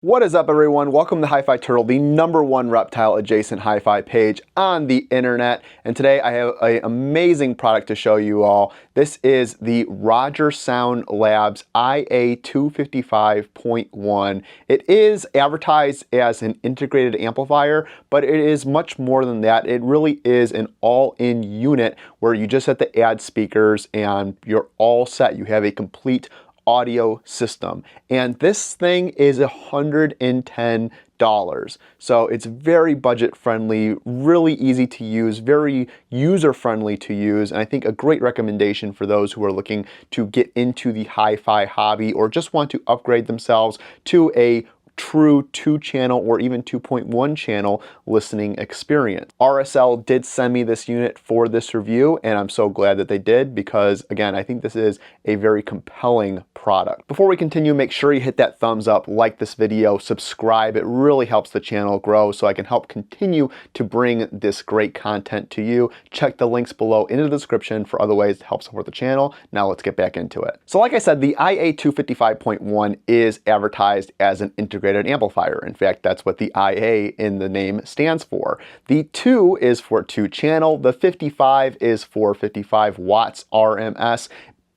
What is up, everyone? Welcome to HiFi Turtle, the #1 reptile adjacent hi-fi page on the internet. And today I have an amazing product to show you all. This is the Rogersound Labs iA255.1. It is advertised as an integrated amplifier, but it is much more than that. It really is an all-in unit where you just have to add speakers and you're all set. You have a complete audio system, and this thing is $110. So it's very budget friendly, really easy to use, very user friendly to use, and I think a great recommendation for those who are looking to get into the hi-fi hobby or just want to upgrade themselves to a true 2-channel or even 2.1 channel listening experience. RSL did send me this unit for this review, and I'm so glad that they did because, again, I think this is a very compelling product. Before we continue, make sure you hit that thumbs up, like this video, subscribe. It really helps the channel grow so I can help continue to bring this great content to you. Check the links below in the description for other ways to help support the channel. Now let's get back into it. So like I said, the iA255.1 is advertised as an integrated amplifier. In fact, that's what the IA in the name stands for. The 2 is for 2-channel, the 55 is for 55 watts RMS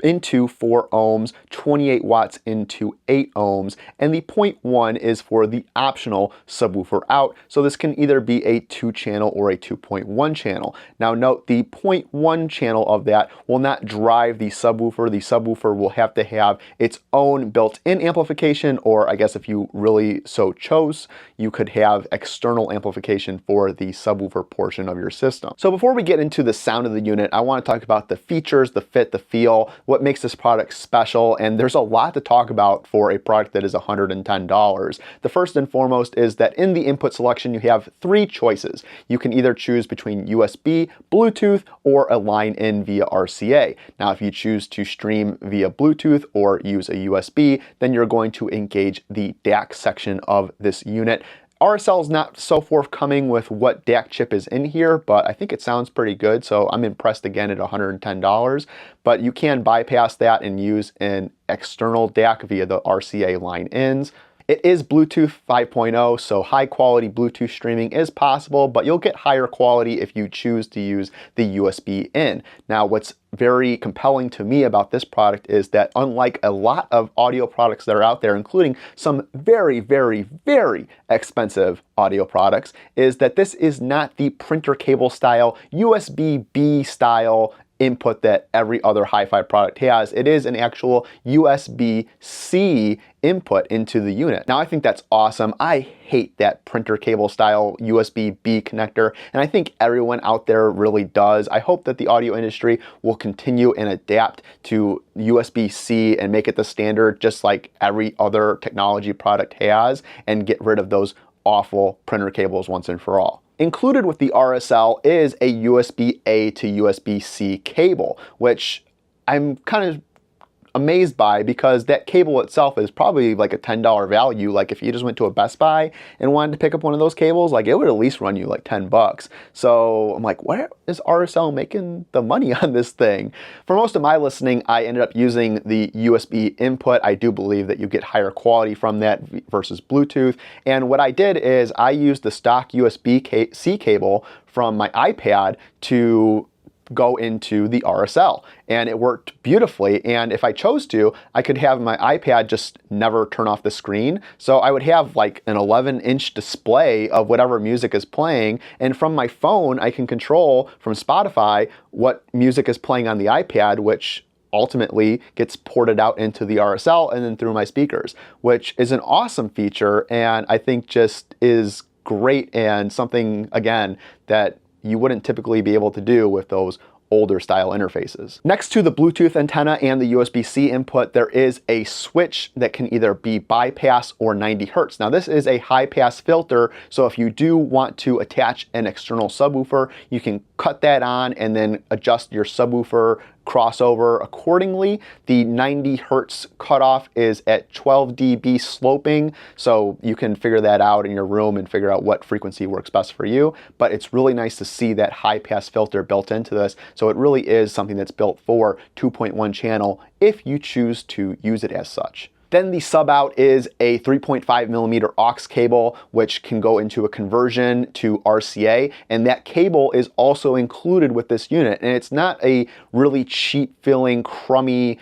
into 4 ohms, 28 watts into 8 ohms, and the 0.1 is for the optional subwoofer out. So this can either be a 2-channel or a 2.1 channel. Now note, the 0.1 channel of that will not drive the subwoofer. The subwoofer will have to have its own built-in amplification, or I guess if you really so chose, you could have external amplification for the subwoofer portion of your system. So before we get into the sound of the unit, I want to talk about the features, the fit, the feel, what makes this product special, and there's a lot to talk about for a product that is $110. The first and foremost is that in the input selection you have 3 choices. You can either choose between USB, Bluetooth, or a line in via RCA. Now if you choose to stream via Bluetooth or use a USB, then you're going to engage the DAC section of this unit. RSL is not so forthcoming with what DAC chip is in here, but I think it sounds pretty good, so I'm impressed again at $110. But you can bypass that and use an external DAC via the RCA line ins. It is Bluetooth 5.0, so high quality Bluetooth streaming is possible, but you'll get higher quality if you choose to use the USB in. Now, what's very compelling to me about this product is that unlike a lot of audio products that are out there, including some very, very, very expensive audio products, is that this is not the printer cable style, USB-B style input that every other hi-fi product has. It is an actual USB-C input into the unit. Now I think that's awesome. I hate that printer cable style USB-B connector, and I think everyone out there really does. I hope that the audio industry will continue and adapt to USB-C and make it the standard just like every other technology product has, and get rid of those awful printer cables once and for all. Included with the RSL is a USB-A to USB-C cable, which I'm kind of amazed by because that cable itself is probably like a $10 value. Like if you just went to a Best Buy and wanted to pick up one of those cables, like it would at least run you like 10 bucks. So I'm like, where is RSL making the money on this thing? For most of my listening, I ended up using the USB input. I do believe that you get higher quality from that versus Bluetooth. And what I did is I used the stock USB-C cable from my iPad to go into the RSL, and it worked beautifully. And if I chose to, I could have my iPad just never turn off the screen, so I would have like an 11-inch display of whatever music is playing, and from my phone I can control from Spotify what music is playing on the iPad, which ultimately gets ported out into the RSL and then through my speakers, which is an awesome feature, and I think just is great, and something, again, that you wouldn't typically be able to do with those older style interfaces. Next to the Bluetooth antenna and the USB-C input, there is a switch that can either be bypass or 90 Hertz. Now this is a high pass filter, so if you do want to attach an external subwoofer, you can cut that on and then adjust your subwoofer crossover accordingly. The 90 Hertz cutoff is at 12 dB sloping, so you can figure that out in your room and figure out what frequency works best for you. But it's really nice to see that high pass filter built into this, so it really is something that's built for 2.1 channel if you choose to use it as such. Then the sub out is a 3.5mm aux cable, which can go into a conversion to RCA, and that cable is also included with this unit. And it's not a really cheap feeling, crummy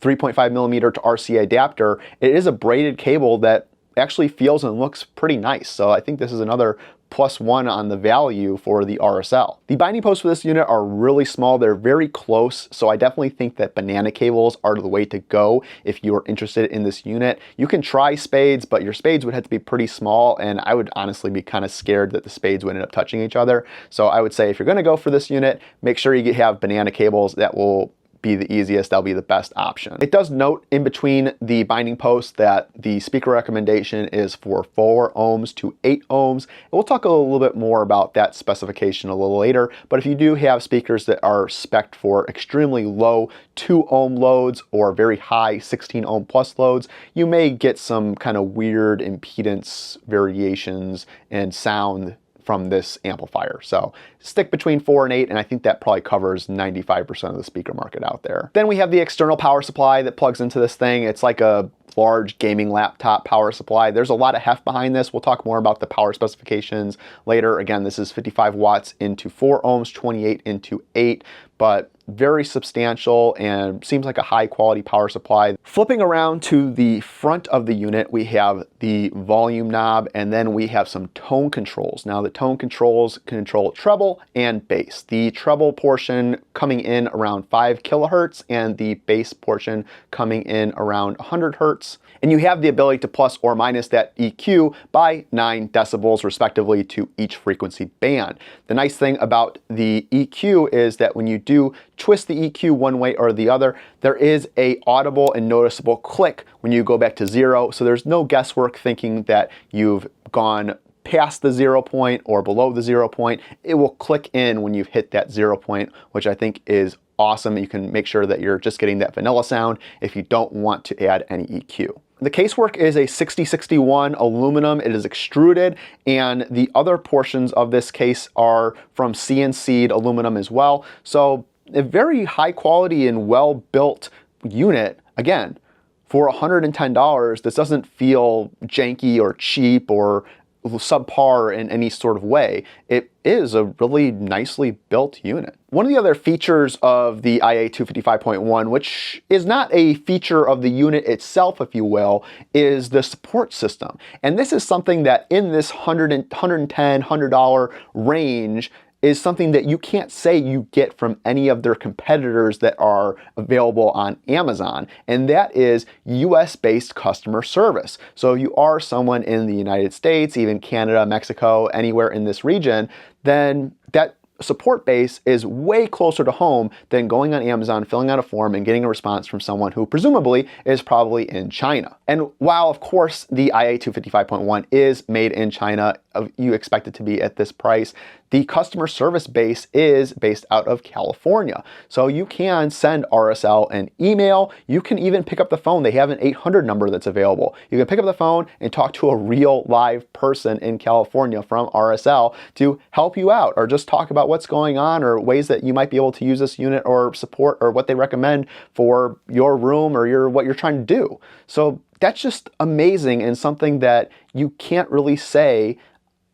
3.5mm to RCA adapter. It is a braided cable that actually feels and looks pretty nice. So I think this is another +1 on the value for the RSL. The binding posts for this unit are really small. They're very close, so I definitely think that banana cables are the way to go if you are interested in this unit. You can try spades, but your spades would have to be pretty small, and I would honestly be kind of scared that the spades would end up touching each other. So I would say if you're going to go for this unit, make sure you have banana cables. That will be the easiest, that'll be the best option. It does note in between the binding posts that the speaker recommendation is for 4 ohms to 8 ohms. And we'll talk a little bit more about that specification a little later, but if you do have speakers that are spec'd for extremely low 2 ohm loads or very high 16 ohm plus loads, you may get some kind of weird impedance variations and sound from this amplifier. So stick between 4 and 8, and I think that probably covers 95% of the speaker market out there. Then we have the external power supply that plugs into this thing. It's like a large gaming laptop power supply. There's a lot of heft behind this. We'll talk more about the power specifications later. Again, this is 55 watts into 4 ohms, 28 into 8, but very substantial and seems like a high quality power supply. Flipping around to the front of the unit, we have the volume knob, and then we have some tone controls. Now the tone controls control treble and bass. The treble portion coming in around 5 kilohertz and the bass portion coming in around 100 hertz. And you have the ability to plus or minus that EQ by 9 decibels respectively to each frequency band. The nice thing about the EQ is that when you do twist the EQ one way or the other, there is a audible and noticeable click when you go back to 0. So there's no guesswork thinking that you've gone past the 0 point or below the 0 point. It will click in when you've hit that 0 point, which I think is awesome. You can make sure that you're just getting that vanilla sound if you don't want to add any EQ. The casework is a 6061 aluminum. It is extruded, and the other portions of this case are from CNC'd aluminum as well. So a very high quality and well built unit. Again, for $110, this doesn't feel janky or cheap or subpar in any sort of way. It is a really nicely built unit. One of the other features of the iA255.1, which is not a feature of the unit itself, if you will, is the support system. And this is something that in this $110, $100 range is something that you can't say you get from any of their competitors that are available on Amazon, and that is US-based customer service. So if you are someone in the United States, even Canada, Mexico, anywhere in this region, then that support base is way closer to home than going on Amazon, filling out a form, and getting a response from someone who presumably is probably in China. And while, of course, the iA255.1 is made in China, you expect it to be at this price, the customer service base is based out of California. So you can send RSL an email. You can even pick up the phone. They have an 800 number that's available. You can pick up the phone and talk to a real live person in California from RSL to help you out, or just talk about what's going on or ways that you might be able to use this unit or support or what they recommend for your room or what you're trying to do. So that's just amazing and something that you can't really say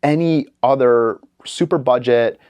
any other super budget,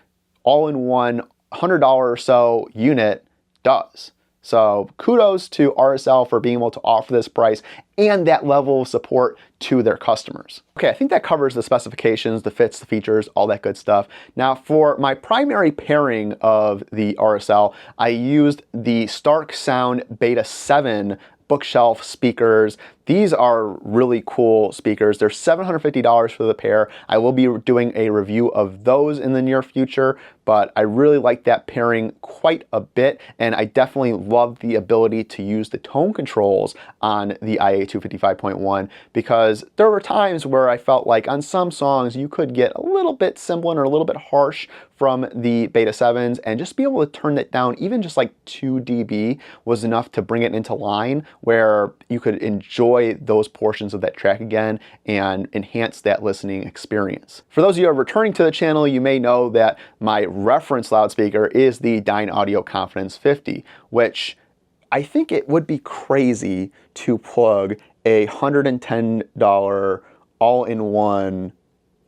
all-in-one $100 or so unit does. So kudos to RSL for being able to offer this price and that level of support to their customers. Okay, I think that covers the specifications, the fits, the features, all that good stuff. Now for my primary pairing of the RSL, I used the Stark Sound Beta 7 bookshelf speakers. These are really cool speakers. They're $750 for the pair. I will be doing a review of those in the near future, but I really like that pairing quite a bit, and I definitely love the ability to use the tone controls on the iA255.1 because there were times where I felt like on some songs you could get a little bit sibilant or a little bit harsh from the Beta 7s, and just be able to turn it down even just like 2 dB was enough to bring it into line where you could enjoy those portions of that track again and enhance that listening experience. For those of you who are returning to the channel, you may know that my reference loudspeaker is the Dynaudio Confidence 50, which I think it would be crazy to plug a $110 all-in-one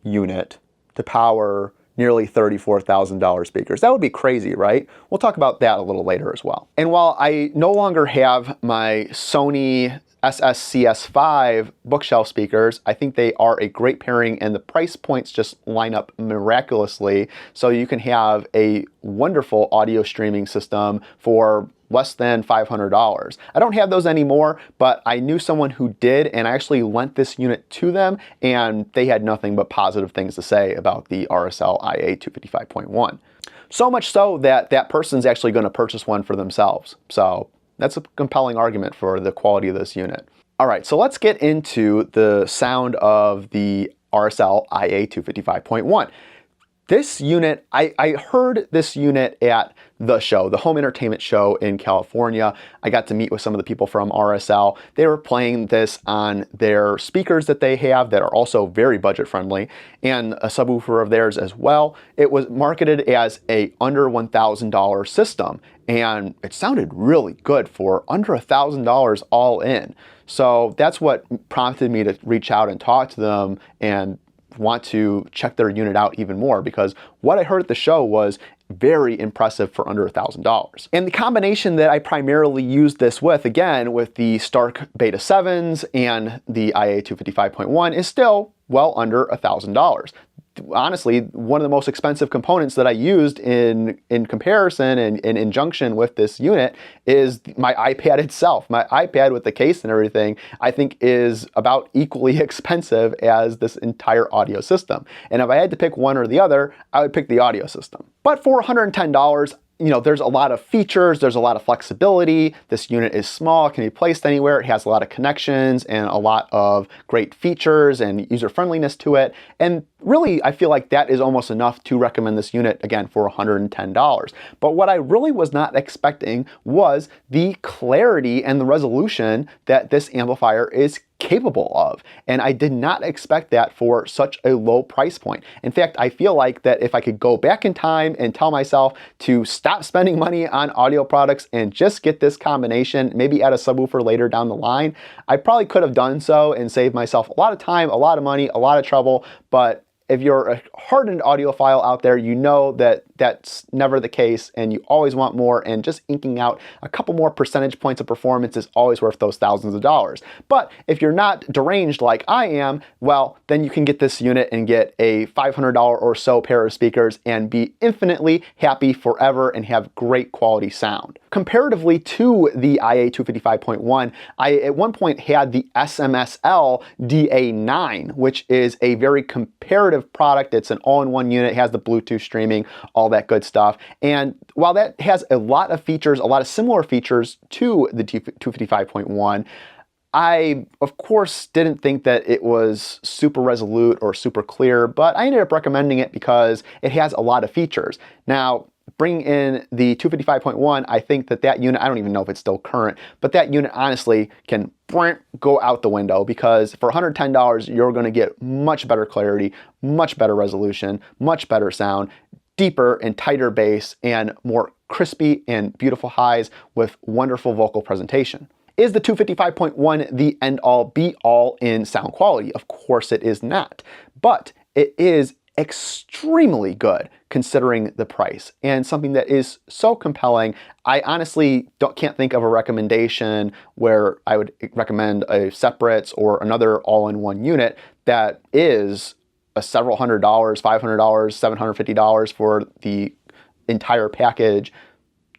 unit to power nearly $34,000 speakers. That would be crazy, right? We'll talk about that a little later as well. And while I no longer have my Sony SSCS5 bookshelf speakers, I think they are a great pairing, and the price points just line up miraculously. So you can have a wonderful audio streaming system for less than $500. I don't have those anymore, but I knew someone who did, and I actually lent this unit to them, and they had nothing but positive things to say about the RSL iA255.1. So much so that that person's actually going to purchase one for themselves. So that's a compelling argument for the quality of this unit. All right, so let's get into the sound of the RSL iA255.1. This unit, I heard this unit at the show, the home entertainment show in California. I got to meet with some of the people from RSL. They were playing this on their speakers that they have that are also very budget friendly, and a subwoofer of theirs as well. It was marketed as a under $1,000 system, and it sounded really good for under $1,000 all in. So that's what prompted me to reach out and talk to them and want to check their unit out even more, because what I heard at the show was very impressive for under $1,000. And the combination that I primarily used this with, again, with the Stark Beta 7s and the iA255.1, is still well under $1,000. Honestly, one of the most expensive components that I used in comparison and in conjunction with this unit is my iPad itself. My iPad with the case and everything, I think, is about equally expensive as this entire audio system. And if I had to pick one or the other, I would pick the audio system. But for $110, you know, there's a lot of features, there's a lot of flexibility. This unit is small, it can be placed anywhere. It has a lot of connections and a lot of great features and user friendliness to it. And really, I feel like that is almost enough to recommend this unit, again, for $110. But what I really was not expecting was the clarity and the resolution that this amplifier is capable of. And I did not expect that for such a low price point. In fact, I feel like that if I could go back in time and tell myself to stop spending money on audio products and just get this combination, maybe add a subwoofer later down the line, I probably could have done so and saved myself a lot of time, a lot of money, a lot of trouble. But if you're a hardened audiophile out there, you know that that's never the case, and you always want more, and just inking out a couple more percentage points of performance is always worth those thousands of dollars. But if you're not deranged like I am, well, then you can get this unit and get a $500 or so pair of speakers and be infinitely happy forever and have great quality sound. Comparatively to the iA255.1, I at one point had the SMSL DA9, which is a very comparative product. It's an all-in-one unit, it has the Bluetooth streaming, all that good stuff. And while that has a lot of features, a lot of similar features to the 255.1, I, of course, didn't think that it was super resolute or super clear, but I ended up recommending it because it has a lot of features. Now, bring in the 255.1, I think that that unit, I don't even know if it's still current, but that unit honestly can go out the window, because for $110, you're going to get much better clarity, much better resolution, much better sound, deeper and tighter bass, and more crispy and beautiful highs with wonderful vocal presentation. Is the 255.1 the end-all be-all in sound quality? Of course it is not, but it is extremely good considering the price, and something that is so compelling. I honestly can't think of a recommendation where I would recommend a separates or another all-in-one unit that is a several $100s, $500, $750 for the entire package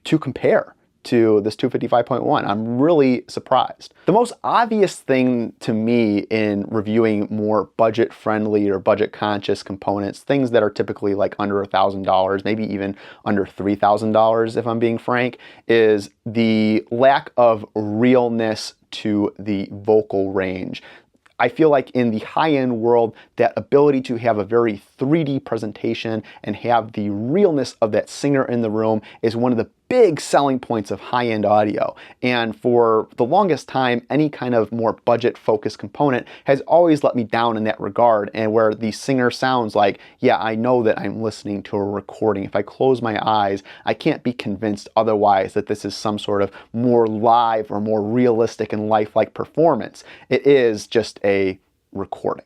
to compare to this 255.1. I'm really surprised. The most obvious thing to me in reviewing more budget-friendly or budget-conscious components, things that are typically like under $1,000, maybe even under $3,000 if I'm being frank, is the lack of realness to the vocal range. I feel like in the high-end world, that ability to have a very 3D presentation and have the realness of that singer in the room is one of the big selling points of high-end audio. And for the longest time, any kind of more budget-focused component has always let me down in that regard, and where the singer sounds like, yeah, I know that I'm listening to a recording. If I close my eyes, I can't be convinced otherwise that this is some sort of more live or more realistic and lifelike performance. It is just a recording.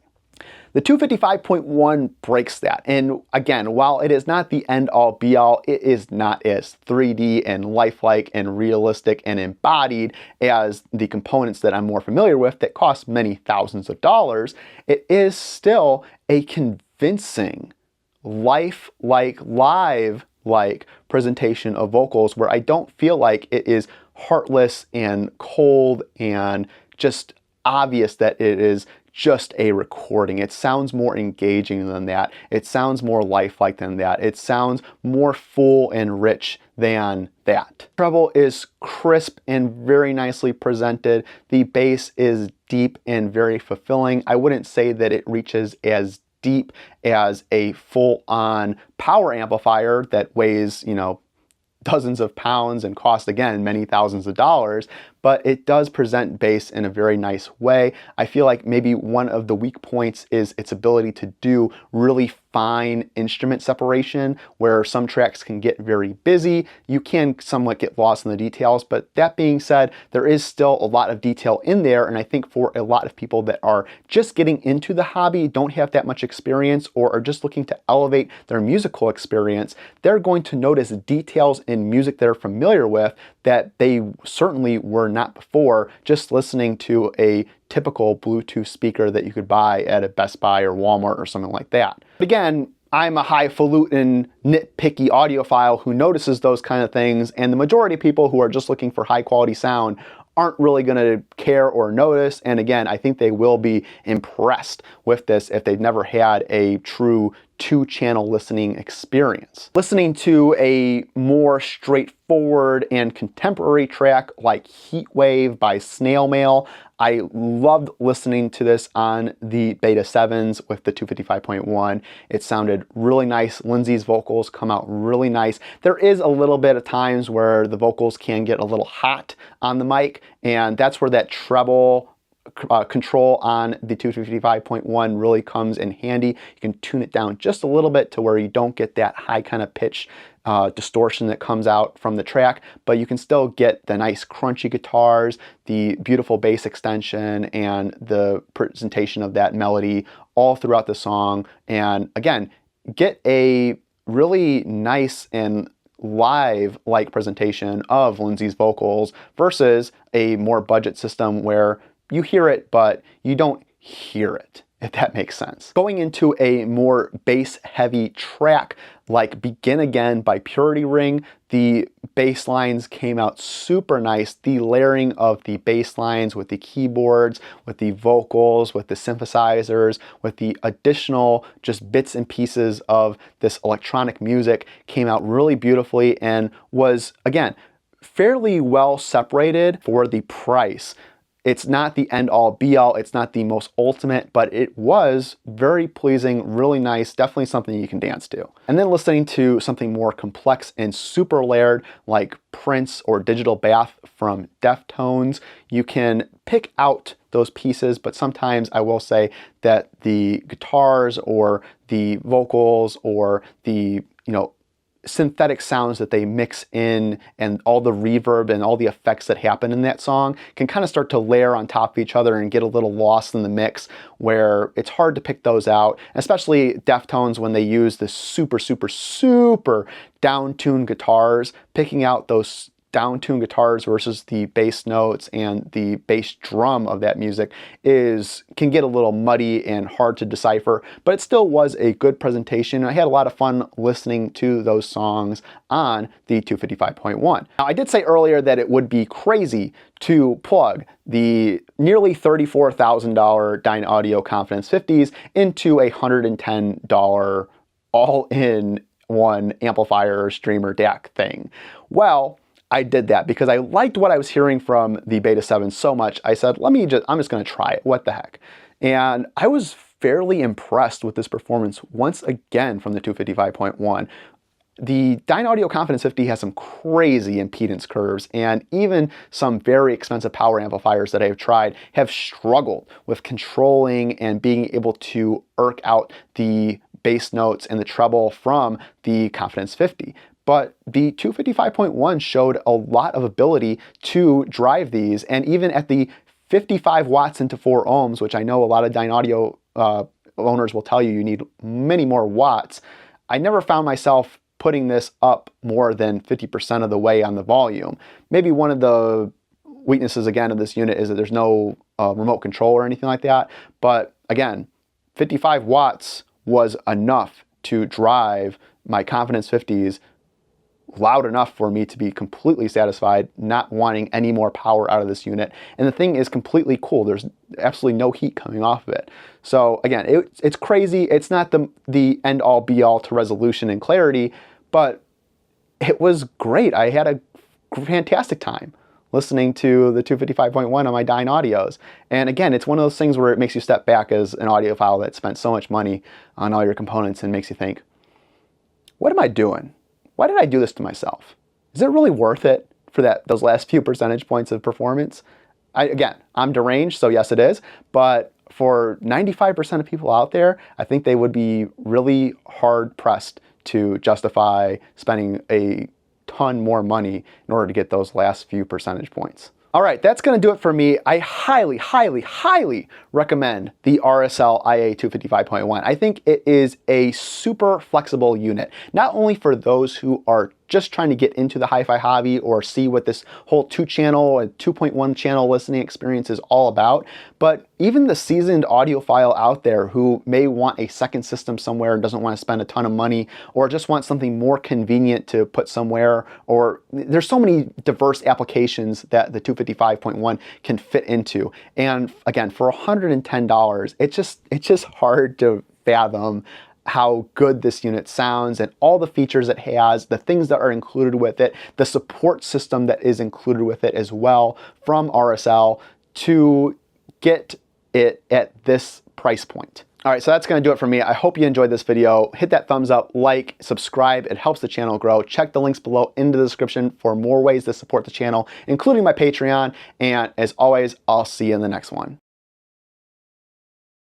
The 255.1 breaks that, and again, while it is not the end-all be-all, it is not as 3D and lifelike and realistic and embodied as the components that I'm more familiar with that cost many thousands of dollars. It is still a convincing, lifelike, live-like presentation of vocals where I don't feel like it is heartless and cold and just obvious that it is just a recording. It sounds more engaging than that. It sounds more lifelike than that. It sounds more full and rich than that. Treble is crisp and very nicely presented. The bass is deep and very fulfilling. I wouldn't say that it reaches as deep as a full-on power amplifier that weighs, you know, dozens of pounds and cost, again, many thousands of dollars, but it does present bass in a very nice way. I feel like maybe one of the weak points is its ability to do really fine instrument separation, where some tracks can get very busy. You can somewhat get lost in the details, but that being said, there is still a lot of detail in there, and I think for a lot of people that are just getting into the hobby, don't have that much experience, or are just looking to elevate their musical experience, they're going to notice details in music they're familiar with that they certainly were not before, just listening to a typical Bluetooth speaker that you could buy at a Best Buy or Walmart or something like that. But again, I'm a highfalutin, nitpicky audiophile who notices those kind of things, and the majority of people who are just looking for high quality sound aren't really going to care or notice. And again, I think they will be impressed with this if they've never had a true two-channel listening experience. Listening to a more straightforward and contemporary track like Heatwave by Snail Mail, I loved listening to this on the Beta 7s with the 255.1. It sounded really nice. Lindsay's vocals come out really nice. There is a little bit of times where the vocals can get a little hot on the mic, and that's where that treble control on the 255.1 really comes in handy. You can tune it down just a little bit to where you don't get that high kind of pitch distortion that comes out from the track, but you can still get the nice crunchy guitars, the beautiful bass extension, and the presentation of that melody all throughout the song. And again, get a really nice and live-like presentation of Lindsay's vocals versus a more budget system where you hear it, but you don't hear it, if that makes sense. Going into a more bass-heavy track like Begin Again by Purity Ring, the bass lines came out super nice. The layering of the bass lines with the keyboards, with the vocals, with the synthesizers, with the additional just bits and pieces of this electronic music came out really beautifully and was, again, fairly well separated for the price. It's not the end-all be-all, it's not the most ultimate, but it was very pleasing, really nice, definitely something you can dance to. And then listening to something more complex and super layered like Prince or Digital Bath from Deftones, you can pick out those pieces, but sometimes I will say that the guitars or the vocals or the, synthetic sounds that they mix in and all the reverb and all the effects that happen in that song can kind of start to layer on top of each other and get a little lost in the mix, where it's hard to pick those out, especially Deftones when they use the super down-tuned guitars. Picking out those down-tuned guitars versus the bass notes and the bass drum of that music can get a little muddy and hard to decipher, but it still was a good presentation. I had a lot of fun listening to those songs on the 255.1. Now, I did say earlier that it would be crazy to plug the nearly $34,000 Dynaudio Confidence 50s into a $110 all-in-one amplifier or streamer DAC thing. Well, I did that because I liked what I was hearing from the Beta 7 so much. I said, I'm just going to try it. What the heck? And I was fairly impressed with this performance once again from the 255.1. the Dynaudio Confidence 50 has some crazy impedance curves, and even some very expensive power amplifiers that I've tried have struggled with controlling and being able to irk out the bass notes and the treble from the Confidence 50. But the 255.1 showed a lot of ability to drive these, and even at the 55 watts into 4 ohms, which I know a lot of Dynaudio owners will tell you you need many more watts, I never found myself putting this up more than 50% of the way on the volume. Maybe one of the weaknesses again of this unit is that there's no remote control or anything like that, but again, 55 watts was enough to drive my Confidence 50s loud enough for me to be completely satisfied, not wanting any more power out of this unit. And the thing is completely cool. There's absolutely no heat coming off of it. So again, it's crazy. It's not the end all be all to resolution and clarity, but it was great. I had a fantastic time listening to the 255.1 on my Dynaudios. And again, it's one of those things where it makes you step back as an audiophile that spent so much money on all your components and makes you think, what am I doing? Why did I do this to myself? Is it really worth it for those last few percentage points of performance? Again, I'm deranged, so yes it is, but for 95% of people out there, I think they would be really hard pressed to justify spending a ton more money in order to get those last few percentage points. All right, that's gonna do it for me. I highly, highly, highly recommend the RSL iA255.1. I think it is a super flexible unit, not only for those who are just trying to get into the hi-fi hobby or see what this whole 2-channel and 2.1 channel listening experience is all about, but even the seasoned audiophile out there who may want a second system somewhere and doesn't want to spend a ton of money, or just want something more convenient to put somewhere, or there's so many diverse applications that the 255.1 can fit into. And again, for $110, it's just hard to fathom how good this unit sounds and all the features it has, the things that are included with it, the support system that is included with it as well from RSL to get it at this price point. All right, so that's gonna do it for me. I hope you enjoyed this video. Hit that thumbs up, like, subscribe. It helps the channel grow. Check the links below in the description for more ways to support the channel, including my Patreon. And as always, I'll see you in the next one.